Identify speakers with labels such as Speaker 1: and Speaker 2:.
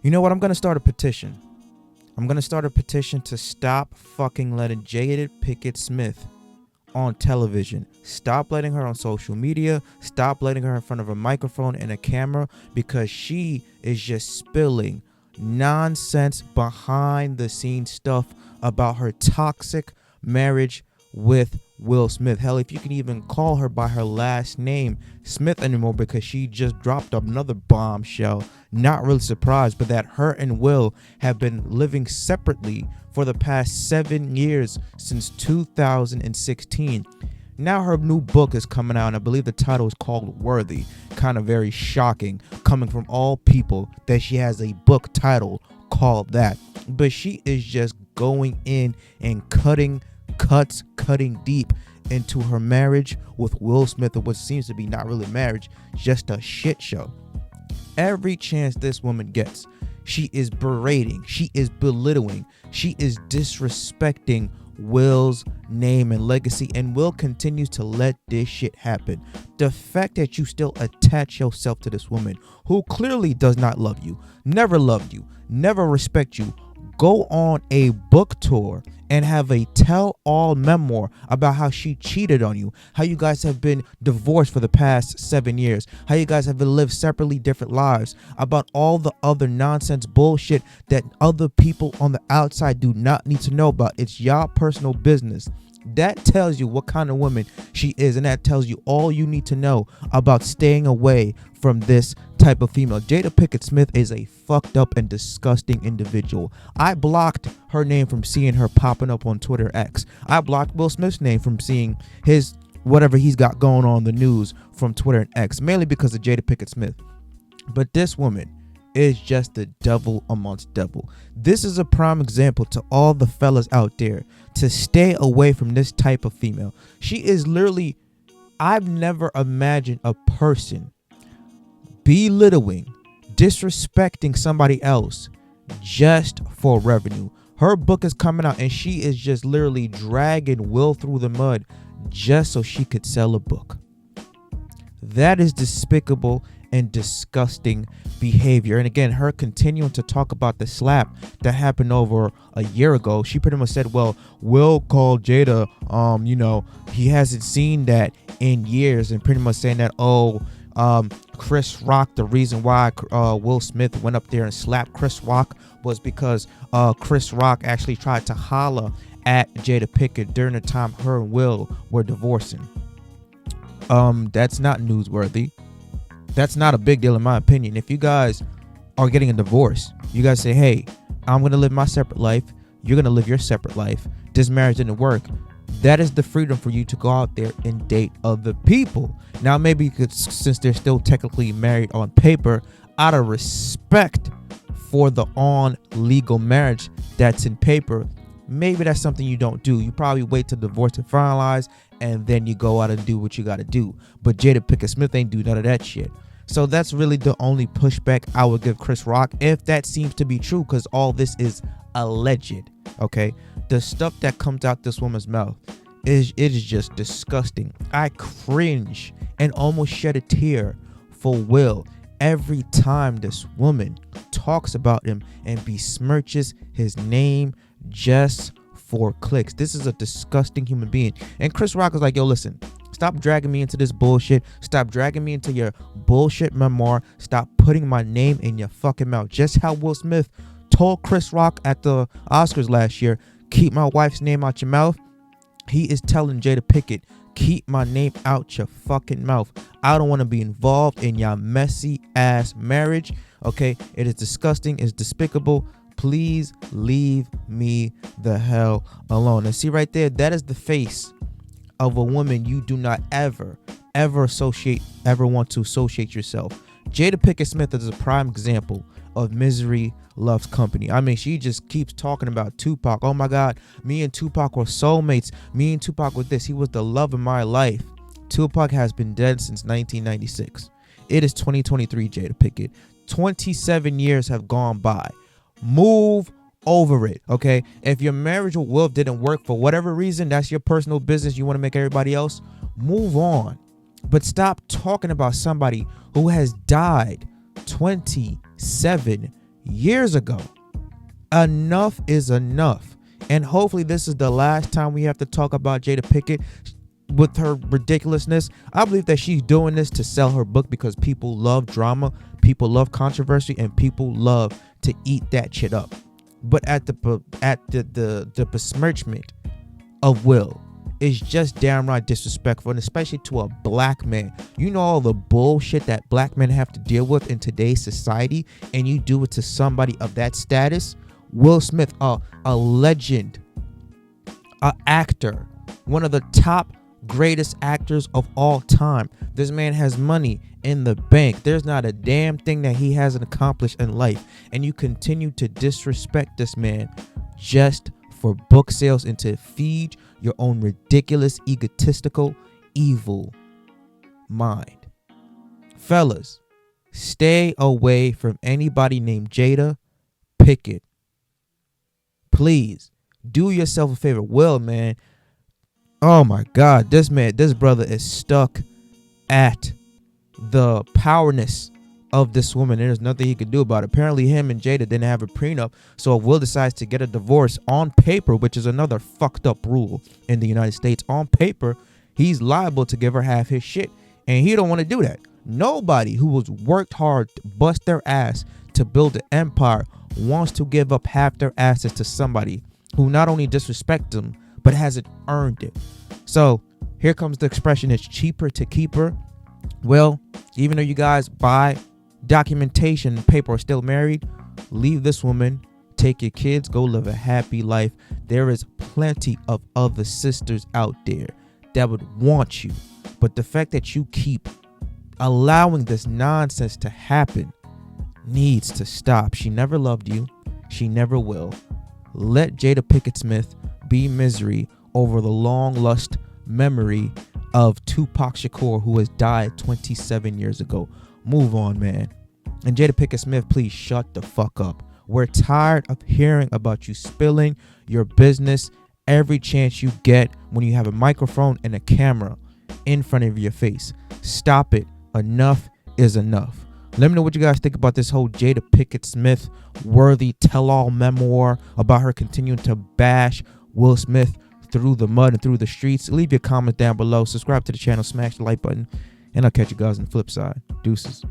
Speaker 1: You know what? I'm going to start a petition. I'm going to start a petition to stop fucking letting Jada Pinkett Smith on television. Stop letting her on social media. Stop letting her in front of a microphone and a camera, because she is just spilling nonsense, behind the scenes stuff about her toxic marriage with Will Smith. Hell, if you can even call her by her last name Smith anymore, because she just dropped another bombshell. Not really surprised, but that her and Will have been living separately for the past 7 years, since 2016. Now her new book is coming out, and I believe the title is called Worthy. Kind of very shocking, coming from all people, that she has a book title called that. But she is just going in and cutting deep into her marriage with Will Smith, of what seems to be not really marriage, just a shit show. Every chance this woman gets, she is berating, she is belittling, she is disrespecting Will's name and legacy, and Will continues to let this shit happen. The fact that you still attach yourself to this woman who clearly does not love you, never loved you, never respect you, go on a book tour and have a tell-all memoir about how she cheated on you, how you guys have been divorced for the past 7 years, how you guys have lived separately different lives, about all the other nonsense bullshit that other people on the outside do not need to know about. It's y'all personal business. That tells you what kind of woman she is, and that tells you all you need to know about staying away from this type of female. Jada Pinkett Smith is a fucked up and disgusting individual. I blocked her name from seeing her popping up on Twitter X. I blocked Will Smith's name from seeing his whatever he's got going on in the news from Twitter and X, mainly because of Jada Pinkett Smith. But this woman is just the devil amongst devil. This is a prime example to all the fellas out there to stay away from this type of female. She is literally, I've never imagined a person belittling, disrespecting somebody else just for revenue. Her book is coming out, and she is just literally dragging Will through the mud just so she could sell a book. That is despicable and disgusting behavior. And again, her continuing to talk about the slap that happened over a year ago. She pretty much said, well, Will called Jada, he hasn't seen that in years, and pretty much saying that, Chris Rock, the reason why Will Smith went up there and slapped Chris Rock was because Chris Rock actually tried to holler at Jada Pinkett during the time her and Will were divorcing. That's not newsworthy. That's not a big deal in my opinion. If you guys are getting a divorce, you guys say, hey, I'm going to live my separate life. You're going to live your separate life. This marriage didn't work. That is the freedom for you to go out there and date other people. Now, maybe since they're still technically married on paper, out of respect for the on legal marriage that's in paper, maybe that's something you don't do. You probably wait till divorce to finalize, and then you go out and do what you got to do. But Jada Pinkett Smith ain't do none of that shit. So that's really the only pushback I would give Chris Rock, if that seems to be true, because all this is alleged. Okay, the stuff that comes out this woman's mouth is just disgusting. I cringe and almost shed a tear for Will every time this woman talks about him and besmirches his name just for clicks. This is a disgusting human being. And Chris Rock is like, yo, listen, stop dragging me into this bullshit. Stop dragging me into your bullshit memoir. Stop putting my name in your fucking mouth. Just how Will Smith told Chris Rock at the Oscars last year, keep my wife's name out your mouth. He is telling Jada Pinkett, keep my name out your fucking mouth. I don't want to be involved in your messy ass marriage. Okay, it is disgusting. It's despicable. Please leave me the hell alone. And see right there, that is the face of a woman you do not ever want to associate yourself. Jada Pinkett Smith is a prime example of misery loves company. I mean, she just keeps talking about Tupac. Oh my God, me and Tupac were soulmates. Me and Tupac were this. He was the love of my life. Tupac has been dead since 1996. It is 2023, Jada Pinkett. 27 years have gone by. Move over it, okay? If your marriage with Will didn't work for whatever reason, that's your personal business. You want to make everybody else move on. But stop talking about somebody who has died 27 years ago. Enough is enough. And hopefully this is the last time we have to talk about Jada Pinkett with her ridiculousness. I believe that she's doing this to sell her book because people love drama, people love controversy, and people love to eat that shit up. But at the besmirchment of Will is just downright disrespectful, and especially to a black man. You know all the bullshit that black men have to deal with in today's society, and you do it to somebody of that status. Will Smith, a legend, an actor, one of the top greatest actors of all time. This man has money in the bank. There's not a damn thing that he hasn't accomplished in life, and you continue to disrespect this man just for book sales and to feed your own ridiculous, egotistical, evil mind. Fellas, stay away from anybody named Jada Pinkett. Please do yourself a favor. Will, man, oh my God, this brother is stuck at the powerness of this woman. There's nothing he could do about it. Apparently him and Jada didn't have a prenup, so if Will decides to get a divorce on paper, which is another fucked up rule in the United States, on paper he's liable to give her half his shit, and he don't want to do that. Nobody who has worked hard to bust their ass to build an empire wants to give up half their assets to somebody who not only disrespects them but hasn't earned it. So here comes the expression, it's cheaper to keep her. Well, even though you guys buy documentation, paper are still married, leave this woman, take your kids, go live a happy life. There is plenty of other sisters out there that would want you, but the fact that you keep allowing this nonsense to happen needs to stop. She never loved you. She never will. Let Jada Pinkett Smith be misery over the long lost memory of Tupac Shakur, who has died 27 years ago. Move on, man. And Jada Pinkett Smith, please shut the fuck up. We're tired of hearing about you spilling your business every chance you get when you have a microphone and a camera in front of your face. Stop it. Enough is enough. Let me know what you guys think about this whole Jada Pinkett Smith worthy tell-all memoir about her continuing to bash Will Smith through the mud and through the streets. Leave your comments down below. Subscribe to the channel. Smash the like button. And I'll catch you guys on the flip side. Deuces.